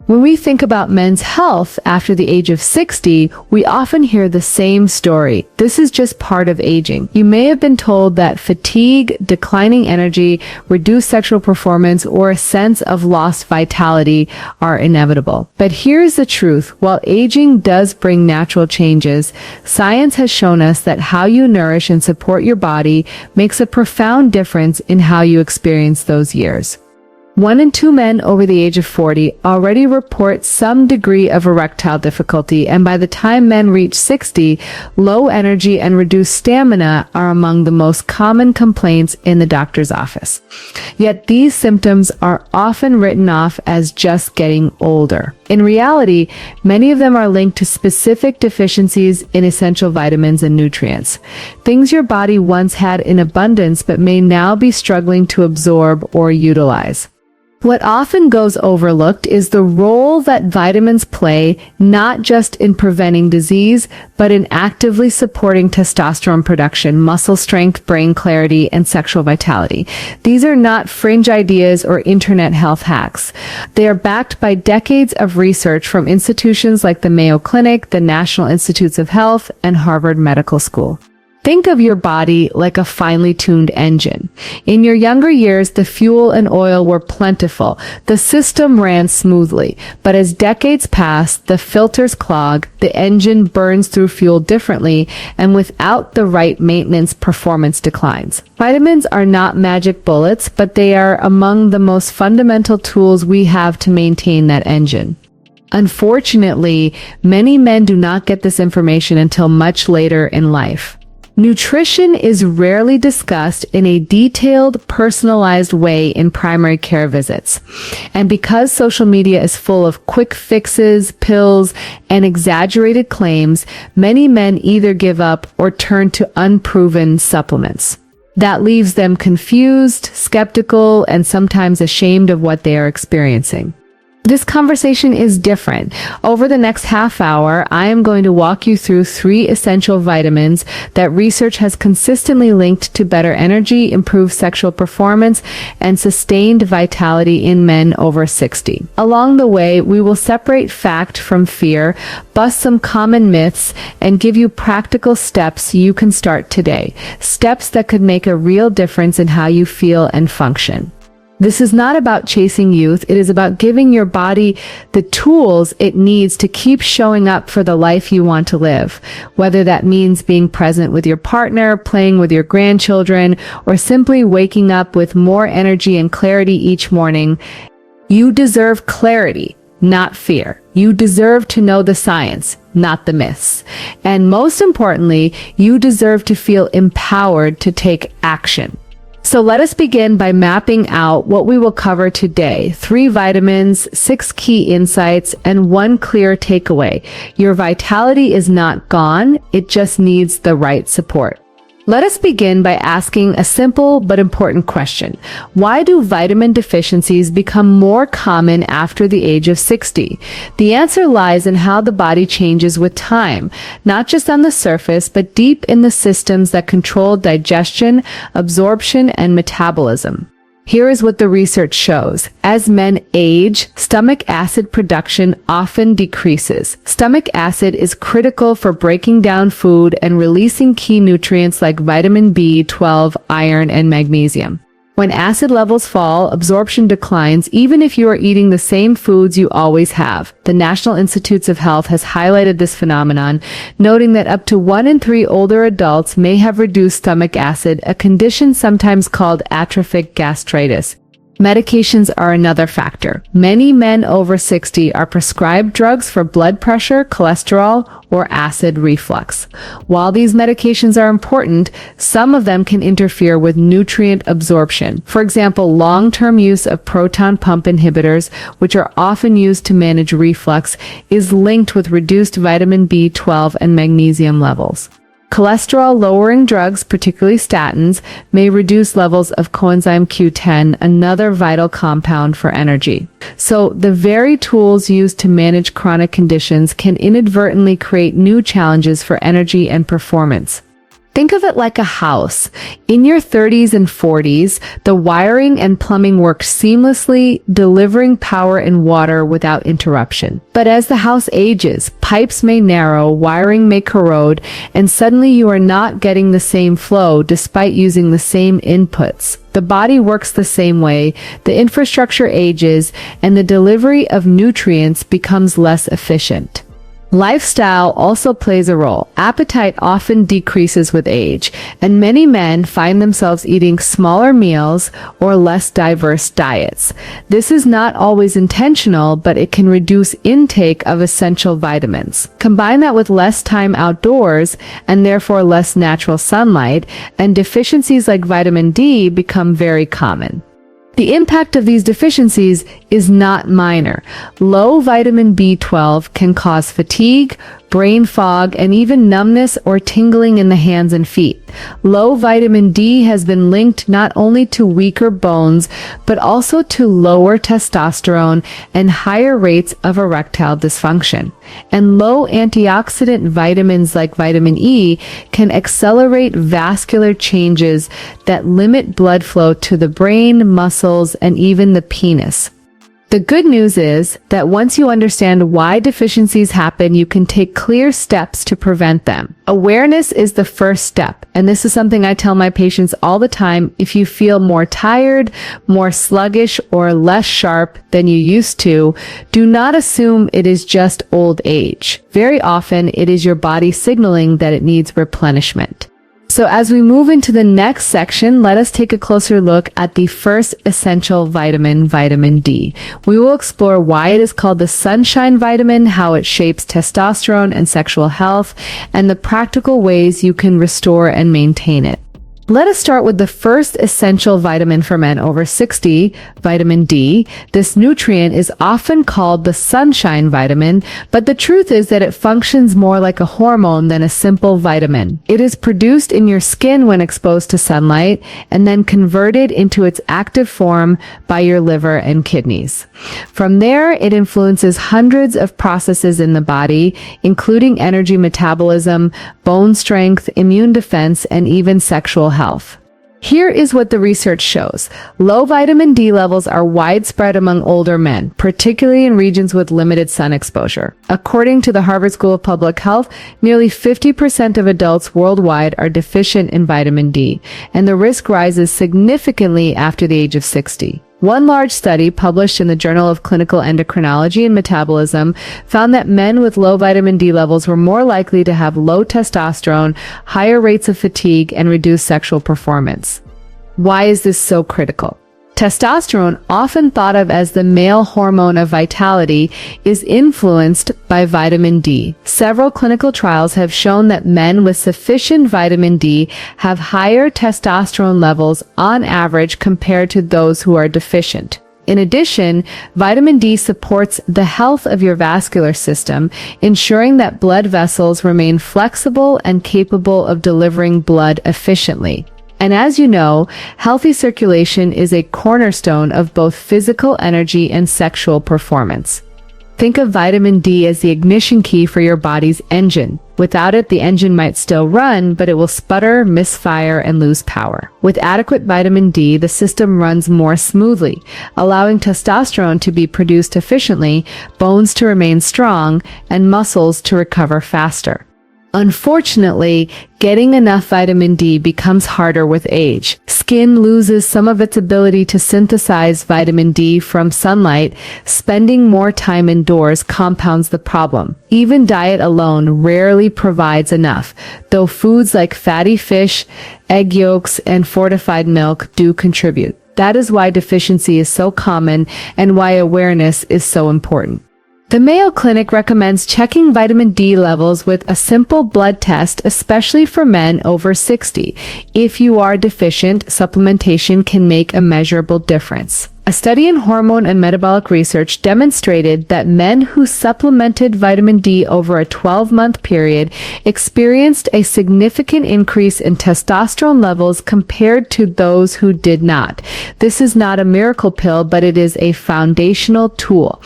When we think about men's health after the age of 60, we often hear the same story. This is just part of aging. You may have been told that fatigue, declining energy, reduced sexual performance, or a sense of lost vitality are inevitable. But here's the truth. While aging does bring natural changes, science has shown us that how you nourish and support your body makes a profound difference in how you experience those years. 1 in 2 men over the age of 40 already report some degree of erectile difficulty, and by the time men reach 60, low energy and reduced stamina are among the most common complaints in the doctor's office. Yet these symptoms are often written off as just getting older. In reality, many of them are linked to specific deficiencies in essential vitamins and nutrients, things your body once had in abundance but may now be struggling to absorb or utilize. What often goes overlooked is the role that vitamins play not just in preventing disease, but in actively supporting testosterone production, muscle strength, brain clarity, and sexual vitality. These are not fringe ideas or internet health hacks. They are backed by decades of research from institutions like the Mayo Clinic, the National Institutes of Health, and Harvard Medical School. Think of your body like a finely tuned engine. In your younger years, the fuel and oil were plentiful. The system ran smoothly. But as decades pass, the filters clog, the engine burns through fuel differently, and without the right maintenance, performance declines. Vitamins are not magic bullets, but they are among the most fundamental tools we have to maintain that engine. Unfortunately, many men do not get this information until much later in life. Nutrition is rarely discussed in a detailed, personalized way in primary care visits. And because social media is full of quick fixes, pills, and exaggerated claims, many men either give up or turn to unproven supplements. That leaves them confused, skeptical, and sometimes ashamed of what they are experiencing. This conversation is different. Over the next half hour, I am going to walk you through 3 essential vitamins that research has consistently linked to better energy, improved sexual performance, and sustained vitality in men over 60. Along the way, we will separate fact from fear, bust some common myths, and give you practical steps you can start today. Steps that could make a real difference in how you feel and function. This is not about chasing youth. It is about giving your body the tools it needs to keep showing up for the life you want to live. Whether that means being present with your partner, playing with your grandchildren, or simply waking up with more energy and clarity each morning, you deserve clarity, not fear. You deserve to know the science, not the myths. And most importantly, you deserve to feel empowered to take action. So let us begin by mapping out what we will cover today. 3 vitamins, 6 key insights, and 1 clear takeaway. Your vitality is not gone, it just needs the right support. Let us begin by asking a simple but important question. Why do vitamin deficiencies become more common after the age of 60? The answer lies in how the body changes with time, not just on the surface, but deep in the systems that control digestion, absorption, and metabolism. Here is what the research shows. As men age, stomach acid production often decreases. Stomach acid is critical for breaking down food and releasing key nutrients like vitamin B12, iron, and magnesium. When acid levels fall, absorption declines even if you are eating the same foods you always have. The National Institutes of Health has highlighted this phenomenon, noting that up to 1 in 3 older adults may have reduced stomach acid, a condition sometimes called atrophic gastritis. Medications are another factor. Many men over 60 are prescribed drugs for blood pressure, cholesterol, or acid reflux. While these medications are important, some of them can interfere with nutrient absorption. For example, long-term use of proton pump inhibitors, which are often used to manage reflux, is linked with reduced vitamin B12 and magnesium levels. Cholesterol-lowering drugs, particularly statins, may reduce levels of coenzyme Q10, another vital compound for energy. So, the very tools used to manage chronic conditions can inadvertently create new challenges for energy and performance. Think of it like a house. In your 30s and 40s, the wiring and plumbing work seamlessly, delivering power and water without interruption. But as the house ages, pipes may narrow, wiring may corrode, and suddenly you are not getting the same flow despite using the same inputs. The body works the same way, the infrastructure ages, and the delivery of nutrients becomes less efficient. Lifestyle also plays a role. Appetite often decreases with age, and many men find themselves eating smaller meals or less diverse diets. This is not always intentional, but it can reduce intake of essential vitamins. Combine that with less time outdoors and therefore less natural sunlight, and deficiencies like vitamin D become very common. The impact of these deficiencies is not minor. Low vitamin B12 can cause fatigue, brain fog, and even numbness or tingling in the hands and feet. Low vitamin D has been linked not only to weaker bones, but also to lower testosterone and higher rates of erectile dysfunction. And low antioxidant vitamins like vitamin E can accelerate vascular changes that limit blood flow to the brain, muscles, and even the penis. The good news is that once you understand why deficiencies happen, you can take clear steps to prevent them. Awareness is the first step, and this is something I tell my patients all the time. If you feel more tired, more sluggish, or less sharp than you used to, do not assume it is just old age. Very often, it is your body signaling that it needs replenishment. So as we move into the next section, let us take a closer look at the first essential vitamin, vitamin D. We will explore why it is called the sunshine vitamin, how it shapes testosterone and sexual health, and the practical ways you can restore and maintain it. Let us start with the first essential vitamin for men over 60, vitamin D. This nutrient is often called the sunshine vitamin, but the truth is that it functions more like a hormone than a simple vitamin. It is produced in your skin when exposed to sunlight and then converted into its active form by your liver and kidneys. From there, it influences hundreds of processes in the body, including energy metabolism, bone strength, immune defense, and even sexual health. Here is what the research shows. Low vitamin D levels are widespread among older men, particularly in regions with limited sun exposure. According to the Harvard School of Public Health, nearly 50% of adults worldwide are deficient in vitamin D, and the risk rises significantly after the age of 60. One large study published in the Journal of Clinical Endocrinology and Metabolism found that men with low vitamin D levels were more likely to have low testosterone, higher rates of fatigue, and reduced sexual performance. Why is this so critical? Testosterone, often thought of as the male hormone of vitality, is influenced by vitamin D. Several clinical trials have shown that men with sufficient vitamin D have higher testosterone levels on average compared to those who are deficient. In addition, vitamin D supports the health of your vascular system, ensuring that blood vessels remain flexible and capable of delivering blood efficiently. And as you know, healthy circulation is a cornerstone of both physical energy and sexual performance. Think of vitamin D as the ignition key for your body's engine. Without it, the engine might still run, but it will sputter, misfire, and lose power. With adequate vitamin D, the system runs more smoothly, allowing testosterone to be produced efficiently, bones to remain strong, and muscles to recover faster. Unfortunately, getting enough vitamin D becomes harder with age. Skin loses some of its ability to synthesize vitamin D from sunlight. Spending more time indoors compounds the problem. Even diet alone rarely provides enough, though foods like fatty fish, egg yolks, and fortified milk do contribute. That is why deficiency is so common and why awareness is so important. The Mayo Clinic recommends checking vitamin D levels with a simple blood test, especially for men over 60. If you are deficient, supplementation can make a measurable difference. A study in hormone and metabolic research demonstrated that men who supplemented vitamin D over a 12-month period experienced a significant increase in testosterone levels compared to those who did not. This is not a miracle pill, but it is a foundational tool.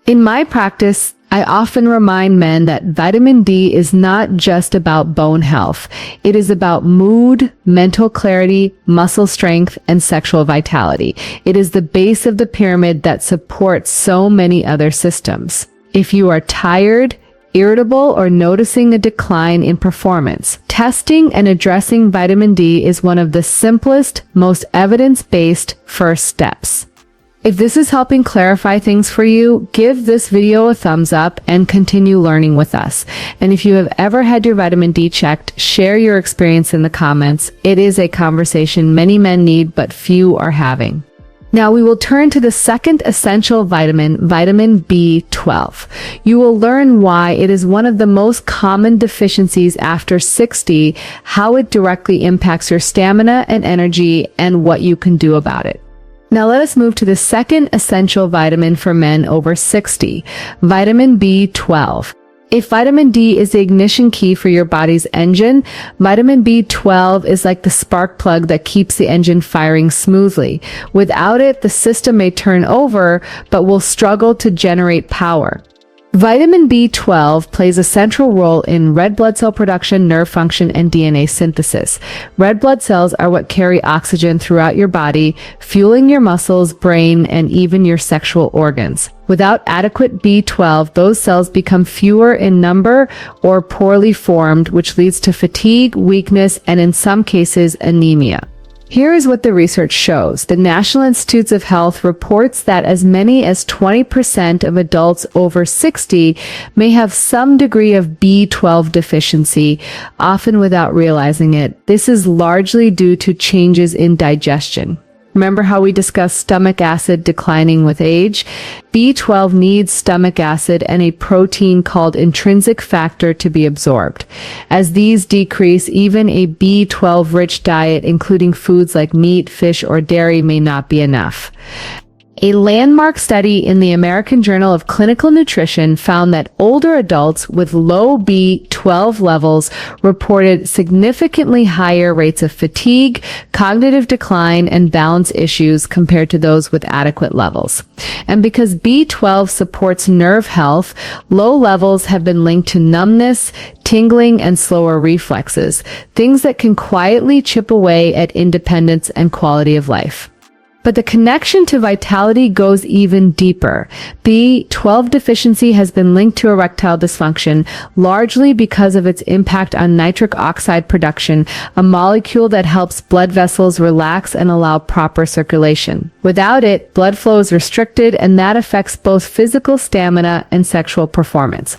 In my practice, I often remind men that vitamin D is not just about bone health. It is about mood, mental clarity, muscle strength, and sexual vitality. It is the base of the pyramid that supports so many other systems. If you are tired, irritable, or noticing a decline in performance, testing and addressing vitamin D is one of the simplest, most evidence-based first steps. If this is helping clarify things for you, give this video a thumbs up and continue learning with us. And if you have ever had your vitamin D checked, share your experience in the comments. It is a conversation many men need, but few are having. Now we will turn to the second essential vitamin, vitamin B12. You will learn why it is one of the most common deficiencies after 60, how it directly impacts your stamina and energy, and what you can do about it. Now let us move to the second essential vitamin for men over 60, vitamin B12. If vitamin D is the ignition key for your body's engine, vitamin B12 is like the spark plug that keeps the engine firing smoothly. Without it, the system may turn over, but will struggle to generate power. Vitamin B12 plays a central role in red blood cell production, nerve function, and DNA synthesis. Red blood cells are what carry oxygen throughout your body, fueling your muscles, brain, and even your sexual organs. Without adequate B12, those cells become fewer in number or poorly formed, which leads to fatigue, weakness, and in some cases, anemia. Here is what the research shows. The National Institutes of Health reports that as many as 20% of adults over 60 may have some degree of B12 deficiency, often without realizing it. This is largely due to changes in digestion. Remember how we discussed stomach acid declining with age? B12 needs stomach acid and a protein called intrinsic factor to be absorbed. As these decrease, even a B12-rich diet, including foods like meat, fish, or dairy, may not be enough. A landmark study in the American Journal of Clinical Nutrition found that older adults with low B12 levels reported significantly higher rates of fatigue, cognitive decline, and balance issues compared to those with adequate levels. And because B12 supports nerve health, low levels have been linked to numbness, tingling, and slower reflexes, things that can quietly chip away at independence and quality of life. But the connection to vitality goes even deeper. B12 deficiency has been linked to erectile dysfunction, largely because of its impact on nitric oxide production, a molecule that helps blood vessels relax and allow proper circulation. Without it, blood flow is restricted, and that affects both physical stamina and sexual performance.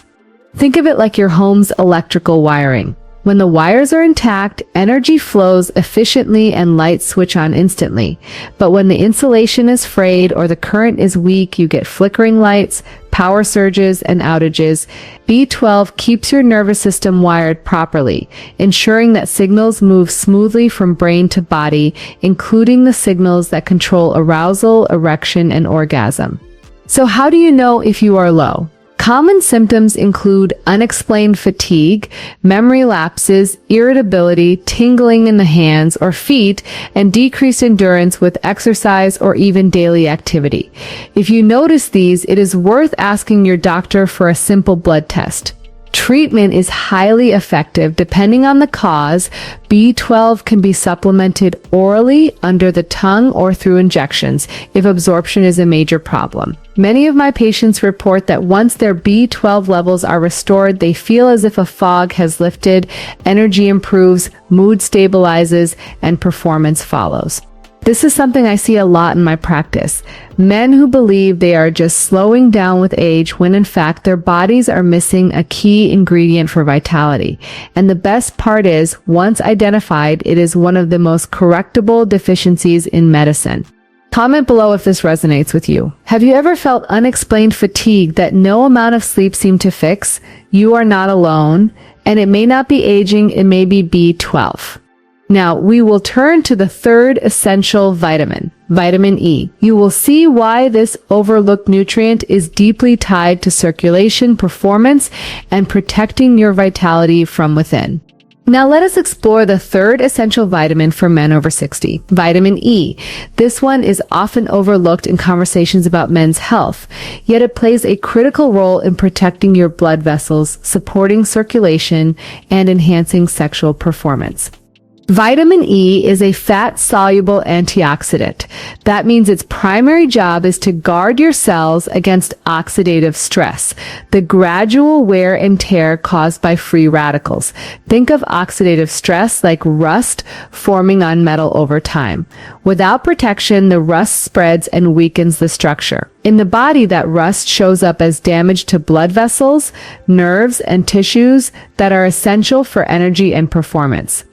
Think of it like your home's electrical wiring. When the wires are intact, energy flows efficiently and lights switch on instantly. But when the insulation is frayed or the current is weak, you get flickering lights, power surges, and outages. B12 keeps your nervous system wired properly, ensuring that signals move smoothly from brain to body, including the signals that control arousal, erection, and orgasm. So how do you know if you are low? Common symptoms include unexplained fatigue, memory lapses, irritability, tingling in the hands or feet, and decreased endurance with exercise or even daily activity. If you notice these, it is worth asking your doctor for a simple blood test. Treatment is highly effective depending on the cause. B12 can be supplemented orally, under the tongue, or through injections if absorption is a major problem. Many of my patients report that once their B12 levels are restored, they feel as if a fog has lifted, energy improves, mood stabilizes, and performance follows. This is something I see a lot in my practice. Men who believe they are just slowing down with age when in fact their bodies are missing a key ingredient for vitality. And the best part is, once identified, it is one of the most correctable deficiencies in medicine. Comment below if this resonates with you. Have you ever felt unexplained fatigue that no amount of sleep seemed to fix? You are not alone, and it may not be aging, it may be B12. Now, we will turn to the third essential vitamin, vitamin E. You will see why this overlooked nutrient is deeply tied to circulation, performance, and protecting your vitality from within. Now let us explore the third essential vitamin for men over 60, vitamin E. This one is often overlooked in conversations about men's health, yet it plays a critical role in protecting your blood vessels, supporting circulation, and enhancing sexual performance. Vitamin E is a fat-soluble antioxidant. That means its primary job is to guard your cells against oxidative stress, the gradual wear and tear caused by free radicals. Think of oxidative stress like rust forming on metal over time. Without protection, the rust spreads and weakens the structure. In the body, that rust shows up as damage to blood vessels, nerves, and tissues that are essential for energy and performance.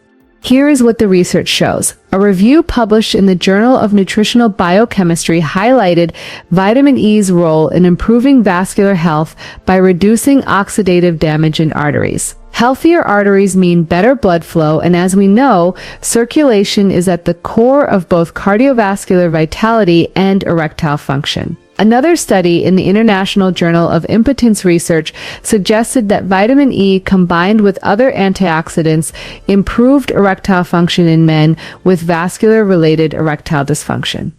Here is what the research shows. A review published in the Journal of Nutritional Biochemistry highlighted vitamin E's role in improving vascular health by reducing oxidative damage in arteries. Healthier arteries mean better blood flow, and as we know, circulation is at the core of both cardiovascular vitality and erectile function. Another study in the International Journal of Impotence Research suggested that vitamin E combined with other antioxidants improved erectile function in men with vascular-related erectile dysfunction.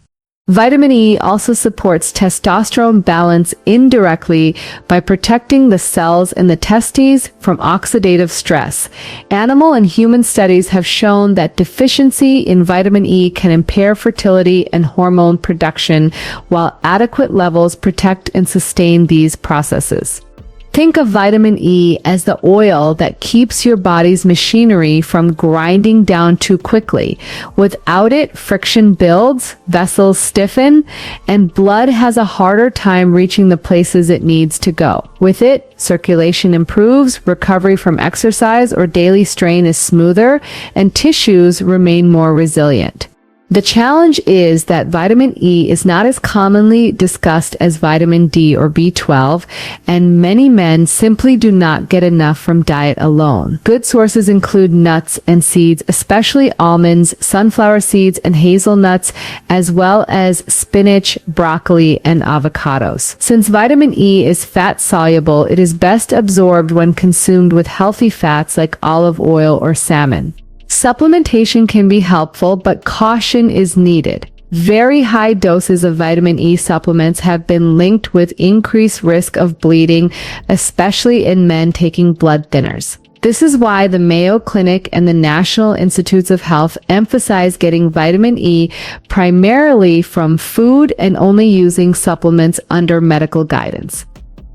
Vitamin E also supports testosterone balance indirectly by protecting the cells in the testes from oxidative stress. Animal and human studies have shown that deficiency in vitamin E can impair fertility and hormone production, while adequate levels protect and sustain these processes. Think of vitamin E as the oil that keeps your body's machinery from grinding down too quickly. Without it, friction builds, vessels stiffen, and blood has a harder time reaching the places it needs to go. With it, circulation improves, recovery from exercise or daily strain is smoother, and tissues remain more resilient. The challenge is that vitamin E is not as commonly discussed as vitamin D or B12, and many men simply do not get enough from diet alone. Good sources include nuts and seeds, especially almonds, sunflower seeds, and hazelnuts, as well as spinach, broccoli, and avocados. Since vitamin E is fat-soluble, it is best absorbed when consumed with healthy fats like olive oil or salmon. Supplementation can be helpful, but caution is needed. Very high doses of vitamin E supplements have been linked with increased risk of bleeding, especially in men taking blood thinners. This is why the Mayo Clinic and the National Institutes of Health emphasize getting vitamin E primarily from food and only using supplements under medical guidance.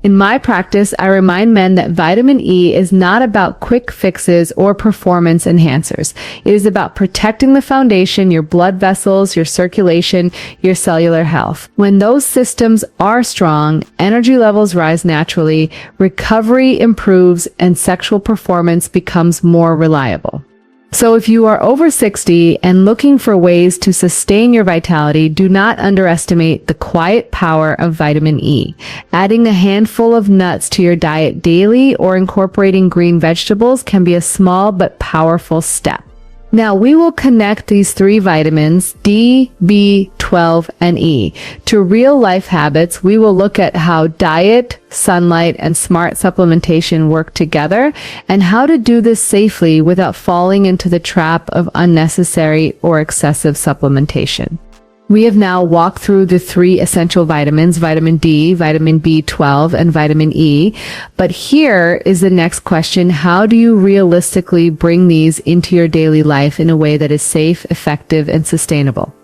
In my practice, I remind men that vitamin E is not about quick fixes or performance enhancers. It is about protecting the foundation, your blood vessels, your circulation, your cellular health. When those systems are strong, energy levels rise naturally, recovery improves, and sexual performance becomes more reliable. So if you are over 60 and looking for ways to sustain your vitality, do not underestimate the quiet power of vitamin E. Adding a handful of nuts to your diet daily or incorporating green vegetables can be a small but powerful step. Now we will connect these three vitamins, D, B12, and E, to real life habits. We will look at how diet, sunlight, and smart supplementation work together, and how to do this safely without falling into the trap of unnecessary or excessive supplementation. We have now walked through the three essential vitamins, vitamin D, vitamin B12, and vitamin E. But here is the next question. How do you realistically bring these into your daily life in a way that is safe, effective, and sustainable?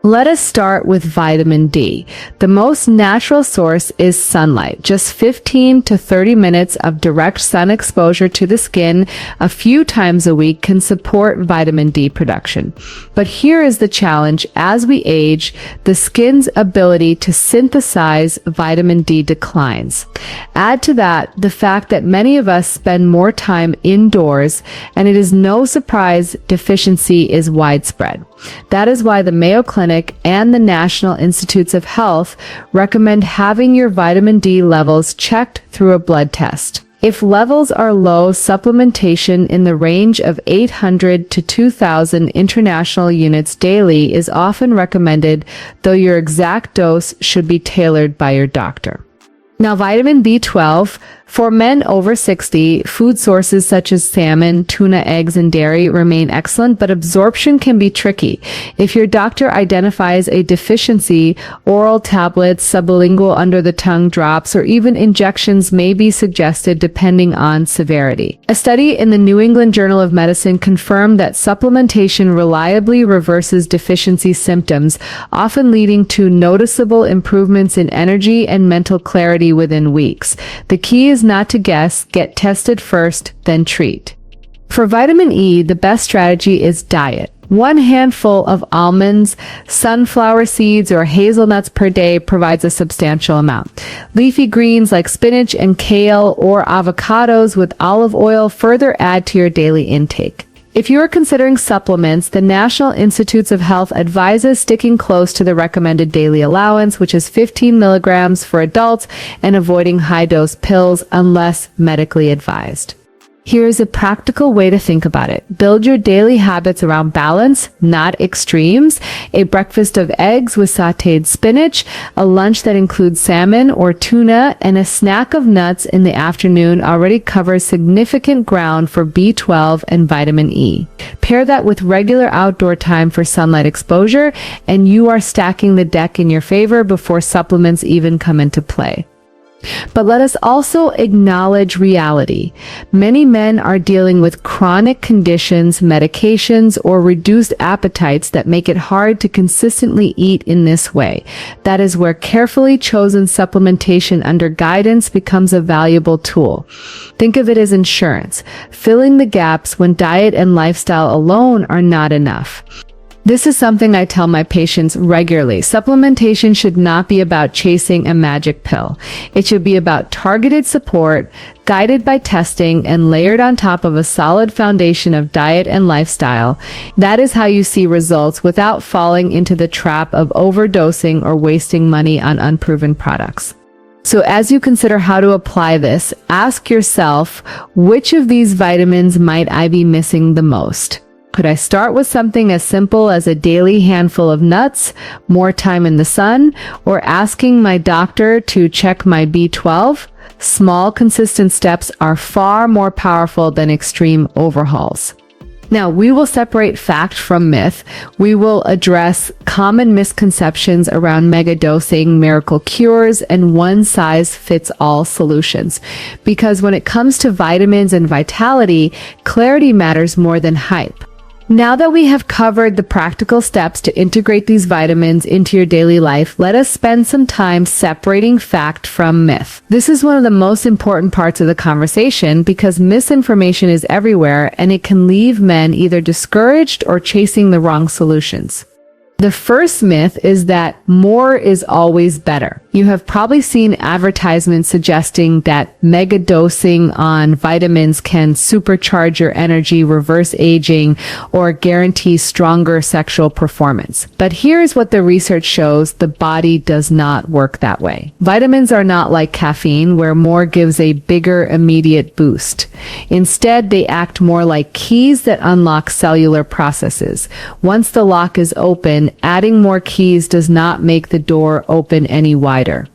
Let us start with vitamin D. The most natural source is sunlight. Just 15 to 30 minutes of direct sun exposure to the skin a few times a week can support vitamin D production. But here is the challenge. As we age, the skin's ability to synthesize vitamin D declines. Add to that the fact that many of us spend more time indoors, and it is no surprise deficiency is widespread. That is why the Mayo Clinic and the National Institutes of Health recommend having your vitamin D levels checked through a blood test. If levels are low, supplementation in the range of 800 to 2,000 international units daily is often recommended, though your exact dose should be tailored by your doctor. Now, vitamin B12, for men over 60, food sources such as salmon, tuna, eggs, and dairy remain excellent, but absorption can be tricky. If your doctor identifies a deficiency, oral tablets, sublingual under-the-tongue drops, or even injections may be suggested depending on severity. A study in the New England Journal of Medicine confirmed that supplementation reliably reverses deficiency symptoms, often leading to noticeable improvements in energy and mental clarity within weeks. The key is not to guess, get tested first, then treat. For vitamin E, the best strategy is diet. One handful of almonds, sunflower seeds, or hazelnuts per day provides a substantial amount. Leafy greens like spinach and kale or avocados with olive oil further add to your daily intake. If you are considering supplements, the National Institutes of Health advises sticking close to the recommended daily allowance, which is 15 milligrams for adults, and avoiding high-dose pills unless medically advised. Here is a practical way to think about it. Build your daily habits around balance, not extremes. A breakfast of eggs with sautéed spinach, a lunch that includes salmon or tuna, and a snack of nuts in the afternoon already covers significant ground for B12 and vitamin E. Pair that with regular outdoor time for sunlight exposure, and you are stacking the deck in your favor before supplements even come into play. But let us also acknowledge reality. Many men are dealing with chronic conditions, medications, or reduced appetites that make it hard to consistently eat in this way. That is where carefully chosen supplementation under guidance becomes a valuable tool. Think of it as insurance, filling the gaps when diet and lifestyle alone are not enough. This is something I tell my patients regularly. Supplementation should not be about chasing a magic pill. It should be about targeted support, guided by testing, and layered on top of a solid foundation of diet and lifestyle. That is how you see results without falling into the trap of overdosing or wasting money on unproven products. So as you consider how to apply this, ask yourself, which of these vitamins might I be missing the most? Could I start with something as simple as a daily handful of nuts, more time in the sun, or asking my doctor to check my B12? Small, consistent steps are far more powerful than extreme overhauls. Now, we will separate fact from myth. We will address common misconceptions around megadosing, miracle cures, and one-size-fits-all solutions. Because when it comes to vitamins and vitality, clarity matters more than hype. Now that we have covered the practical steps to integrate these vitamins into your daily life, let us spend some time separating fact from myth. This is one of the most important parts of the conversation because misinformation is everywhere and it can leave men either discouraged or chasing the wrong solutions. The first myth is that more is always better. You have probably seen advertisements suggesting that mega dosing on vitamins can supercharge your energy, reverse aging, or guarantee stronger sexual performance. But here's what the research shows: the body does not work that way. Vitamins are not like caffeine, where more gives a bigger immediate boost. Instead, they act more like keys that unlock cellular processes. Once the lock is open, adding more keys does not make the door open any wider.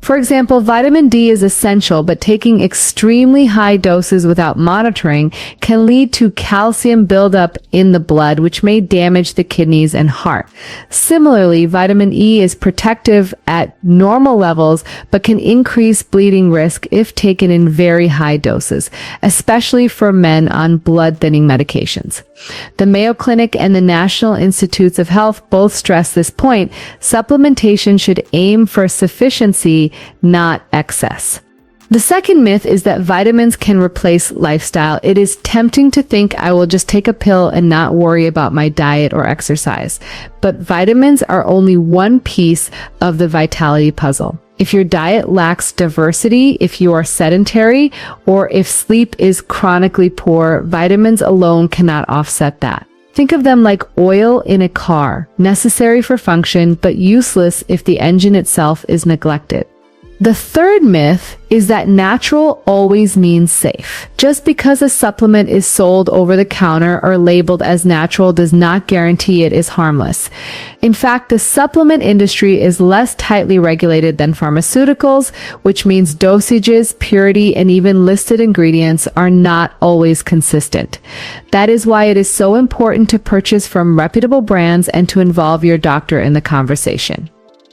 For example, vitamin D is essential, but taking extremely high doses without monitoring can lead to calcium buildup in the blood, which may damage the kidneys and heart. Similarly, vitamin E is protective at normal levels, but can increase bleeding risk if taken in very high doses, especially for men on blood-thinning medications. The Mayo Clinic and the National Institutes of Health both stress this point. Supplementation should aim for sufficiency, not excess. The second myth is that vitamins can replace lifestyle. It is tempting to think I will just take a pill and not worry about my diet or exercise. But vitamins are only one piece of the vitality puzzle. If your diet lacks diversity, if you are sedentary, or if sleep is chronically poor, vitamins alone cannot offset that. Think of them like oil in a car, necessary for function, but useless if the engine itself is neglected. The third myth is that natural always means safe. Just because a supplement is sold over the counter or labeled as natural does not guarantee it is harmless. In fact, the supplement industry is less tightly regulated than pharmaceuticals, which means dosages, purity, and even listed ingredients are not always consistent. That is why it is so important to purchase from reputable brands and to involve your doctor in the conversation.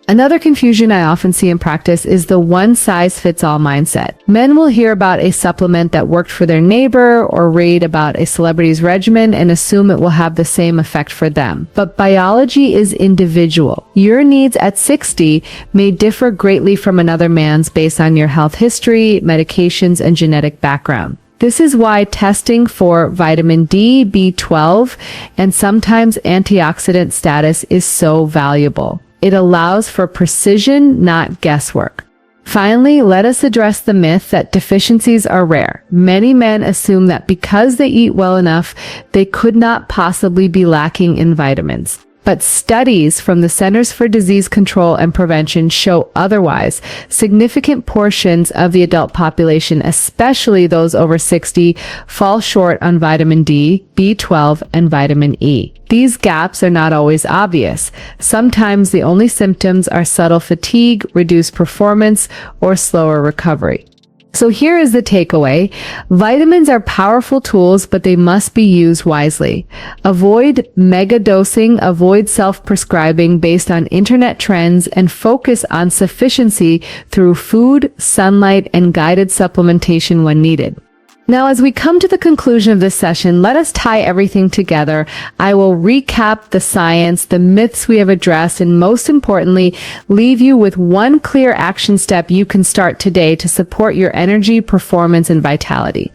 Another confusion I often see in practice is the one-size-fits-all mindset. Men will hear about a supplement that worked for their neighbor or read about a celebrity's regimen and assume it will have the same effect for them. But biology is individual. Your needs at 60 may differ greatly from another man's based on your health history, medications, and genetic background. This is why testing for vitamin D, B12, and sometimes antioxidant status is so valuable. It allows for precision, not guesswork. Finally, let us address the myth that deficiencies are rare. Many men assume that because they eat well enough, they could not possibly be lacking in vitamins. But studies from the Centers for Disease Control and Prevention show otherwise. Significant portions of the adult population, especially those over 60, fall short on vitamin D, B12, and vitamin E. These gaps are not always obvious. Sometimes the only symptoms are subtle fatigue, reduced performance, or slower recovery. So here is the takeaway. Vitamins are powerful tools, but they must be used wisely. Avoid mega dosing, avoid self-prescribing based on internet trends, and focus on sufficiency through food, sunlight, and guided supplementation when needed. Now, as we come to the conclusion of this session, let us tie everything together. I will recap the science, the myths we have addressed, and most importantly, leave you with one clear action step you can start today to support your energy, performance, and vitality.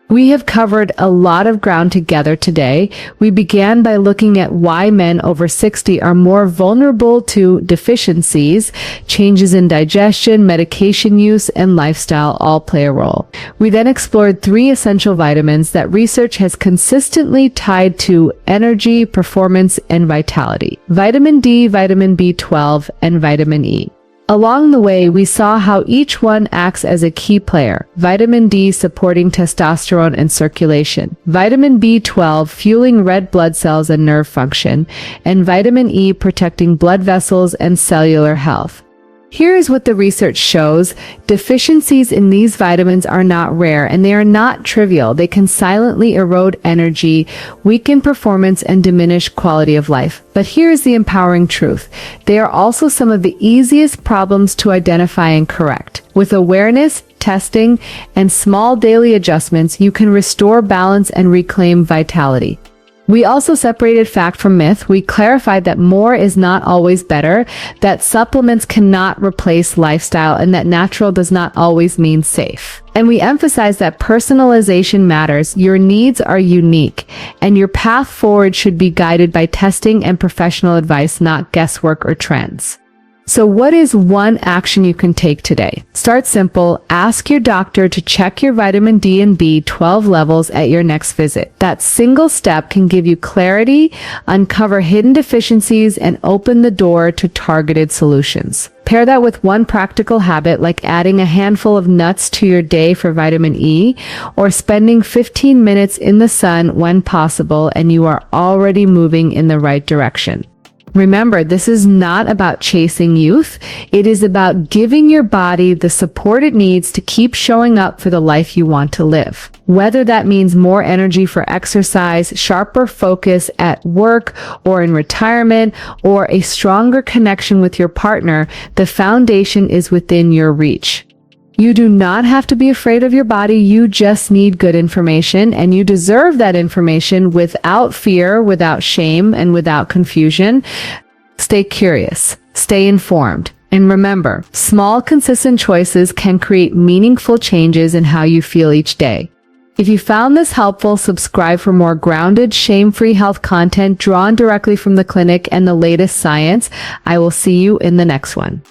We have covered a lot of ground together today. We began by looking at why men over 60 are more vulnerable to deficiencies. Changes in digestion, medication use, and lifestyle all play a role. We then explored 3 essential vitamins that research has consistently tied to energy, performance, and vitality: vitamin D, vitamin B12, and vitamin E. Along the way, we saw how each one acts as a key player. Vitamin D supporting testosterone and circulation, vitamin B12 fueling red blood cells and nerve function, and vitamin E protecting blood vessels and cellular health. Here is what the research shows. Deficiencies in these vitamins are not rare, and they are not trivial. They can silently erode energy, weaken performance, and diminish quality of life. But here is the empowering truth. They are also some of the easiest problems to identify and correct. With awareness, testing, and small daily adjustments, you can restore balance and reclaim vitality. We also separated fact from myth. We clarified that more is not always better, that supplements cannot replace lifestyle, and that natural does not always mean safe. And we emphasized that personalization matters. Your needs are unique, and your path forward should be guided by testing and professional advice, not guesswork or trends. So what is one action you can take today? Start simple. Ask your doctor to check your vitamin D and B12 levels at your next visit. That single step can give you clarity, uncover hidden deficiencies, and open the door to targeted solutions. Pair that with one practical habit, like adding a handful of nuts to your day for vitamin E, or spending 15 minutes in the sun when possible, and you are already moving in the right direction. Remember, this is not about chasing youth. It is about giving your body the support it needs to keep showing up for the life you want to live. Whether that means more energy for exercise, sharper focus at work or in retirement, or a stronger connection with your partner, the foundation is within your reach. You do not have to be afraid of your body. You just need good information, and you deserve that information without fear, without shame, and without confusion. Stay curious, stay informed, and remember, small, consistent choices can create meaningful changes in how you feel each day. If you found this helpful, subscribe for more grounded, shame-free health content drawn directly from the clinic and the latest science. I will see you in the next one.